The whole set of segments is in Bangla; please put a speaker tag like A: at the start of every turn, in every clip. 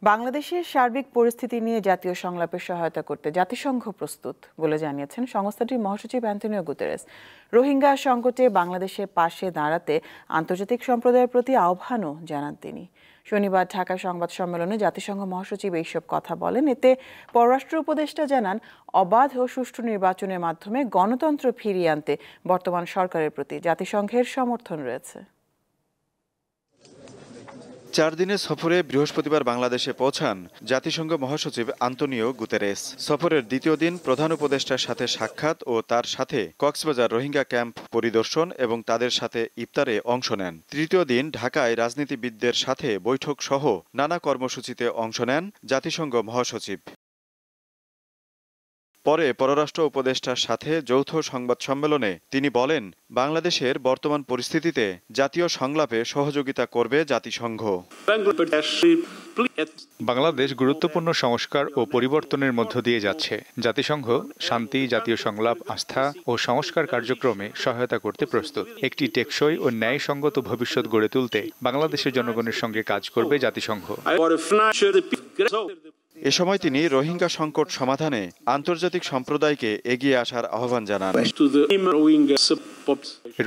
A: বাংলাদেশের সার্বিক পরিস্থিতি নিয়ে জাতীয় সংলাপে সহায়তা করতে জাতিসংঘ প্রস্তুত বলে জানিয়েছেন সংস্থাটির মহাসচিব অ্যান্টোনিও গুতেরেস। রোহিঙ্গা সংকটে বাংলাদেশের পাশে দাঁড়াতে আন্তর্জাতিক সম্প্রদায়ের প্রতি আহ্বানও জানান তিনি। শনিবার ঢাকায় সংবাদ সম্মেলনে জাতিসংঘ মহাসচিব এইসব কথা বলেন। এতে পররাষ্ট্র উপদেষ্টা জানান, অবাধ ও সুষ্ঠু নির্বাচনের মাধ্যমে গণতন্ত্র ফিরিয়ে আনতে বর্তমান সরকারের প্রতি জাতিসংঘের সমর্থন রয়েছে।
B: 4 দিনের সফরে বৃহস্পতিবার বাংলাদেশে পৌঁছান জাতিসংঘ মহাসচিব আন্তোনিও গুতেরেস। সফরের দ্বিতীয় দিন প্রধান উপদেষ্টার সাথে সাক্ষাৎ ও তার সাথে কক্সবাজার রোহিঙ্গা ক্যাম্প পরিদর্শন এবং তাদের সাথে ইফতারে অংশ নেন। তৃতীয় দিন ঢাকায় রাজনীতিবিদদের সাথে বৈঠক সহ নানা কর্মসূচিতে অংশ নেন জাতিসংঘ মহাসচিব। পরে পররাষ্ট্র উপদেষ্টার সাথে যৌথ সংবাদ সম্মেলনে তিনি বলেন, বাংলাদেশের বর্তমান পরিস্থিতিতে জাতীয় সংলাপে সহযোগিতা করবে জাতিসংঘ।
C: বাংলাদেশ গুরুত্বপূর্ণ সংস্কার ও পরিবর্তনের মধ্য দিয়ে যাচ্ছে। জাতিসংঘ শান্তি, জাতীয় সংলাপ, আস্থা ও সংস্কার কার্যক্রমে সহায়তা করতে প্রস্তুত। একটি টেকসই ও ন্যায়সঙ্গত ভবিষ্যৎ গড়ে তুলতে বাংলাদেশের জনগণের সঙ্গে কাজ করবে জাতিসংঘ।
B: এ সময় তিনি রোহিঙ্গা সংকট সমাধানে আন্তর্জাতিক সম্প্রদায়কে এগিয়ে আসার আহ্বান জানান।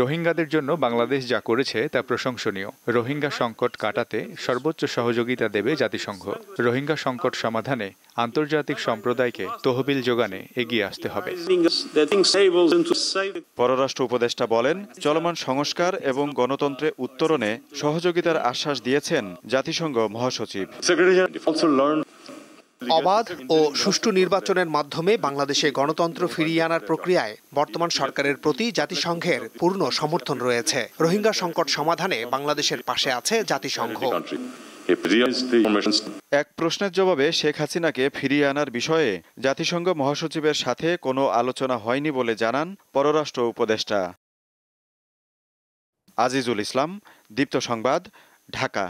C: রোহিঙ্গাদের জন্য বাংলাদেশ যা করেছে তা প্রশংসনীয়। রোহিঙ্গা সংকট কাটাতে সর্বোচ্চ সহযোগিতা দেবে জাতিসংঘ। রোহিঙ্গা সংকট সমাধানে আন্তর্জাতিক সম্প্রদায়কে তহবিল যোগানে এগিয়ে আসতে হবে।
B: পররাষ্ট্র উপদেষ্টা বলেন, চলমান সংস্কার এবং গণতন্ত্রে উত্তরণে সহযোগিতার আশ্বাস দিয়েছেন জাতিসংঘ মহাসচিব।
D: অবাধ ও সুষ্ঠু নির্বাচনের মাধ্যমে বাংলাদেশে গণতন্ত্র ফিরিয়ে আনার প্রক্রিয়ায় বর্তমান সরকারের প্রতি জাতিসংঘের পূর্ণ সমর্থন রয়েছে। রোহিঙ্গা সংকট সমাধানে বাংলাদেশের পাশে আছে জাতিসংঘ।
B: এক প্রশ্নের জবাবে শেখ হাসিনাকে ফিরিয়ে আনার বিষয়ে জাতিসংঘ মহাসচিবের সাথে কোনো আলোচনা হয়নি বলে জানান পররাষ্ট্র উপদেষ্টা। আজিজুল ইসলাম, দীপ্ত সংবাদ, ঢাকা।